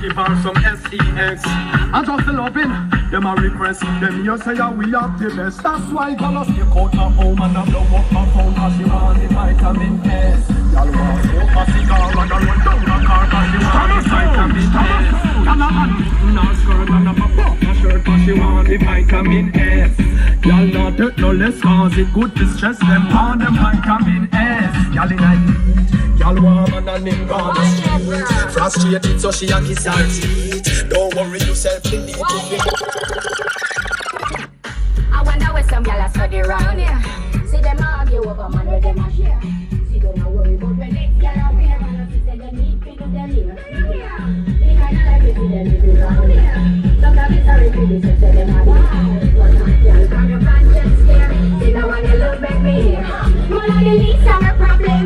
give her some sex. I just love it. Them a request. Them you say we have the best. That's why gonna stick out my home and I blow up my phone 'cause she want the vitamin S. Y'all want smoke a cigar and I run down a car 'cause she want the vitamin S. And I'm not skirt and I'm a pop my shirt 'cause she want the vitamin S. Y'all not take no less 'cause it good to stress them on them vitamin S. Y'all in a y'all warm and a name gone frustrated so she a kiss her teeth. Don't worry yourself, delete it. I wonder where some y'all are study round here. See them argue over man where them a share. See them a worry about when next y'all are wear. Man see say them need to do them here. They kinda like it to them if you round here. Sometimes it's sorry for this and say them a die. One night y'all from your branch and scary. See the one you look back me here. Man on the least have a problem.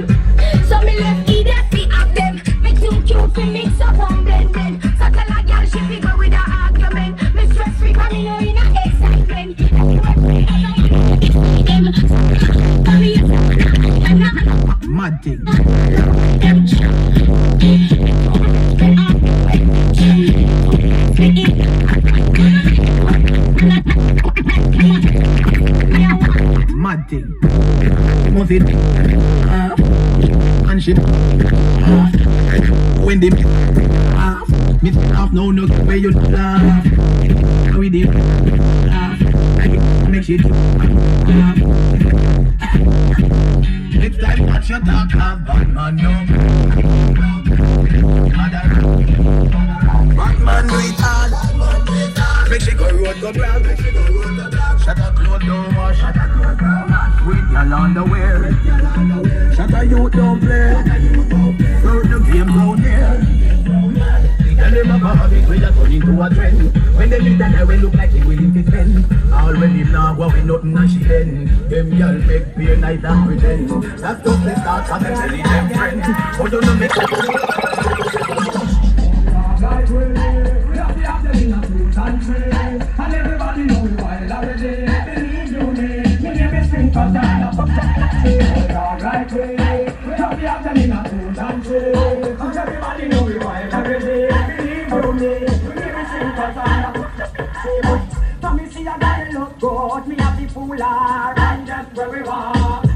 So me left idiot fi have them. Make too cute fi mix up and blend them. So tell a girl she fi go with a argument. Me stress free 'cause me know in a excitement. Mad thing. Mad thing. Move it. And shit. When they me off no where you laugh. How we did make shit. Next time watch your talk of Batman, no. Batman do it hard. Make she go road go grab. Shut up, clothes don't wash. With your underwear. Shut up, you don't play. Throw the game down there. Tell them about it, we are turning to a trend. When they meet that guy, we look like he willing to spend. Already now, what we nothing and she end. Them y'all make beer night and pretend. That's just the start of them telling them friends. Oh, you know make up. Like we have the afternoon of fruit and tree. And everybody know we wild already. Believe you me, me name is Sprinter Diner. Alright we have the afternoon of fruit and tree. And everybody know we wild already. Come me see a guy look good, me have the full and just where we want.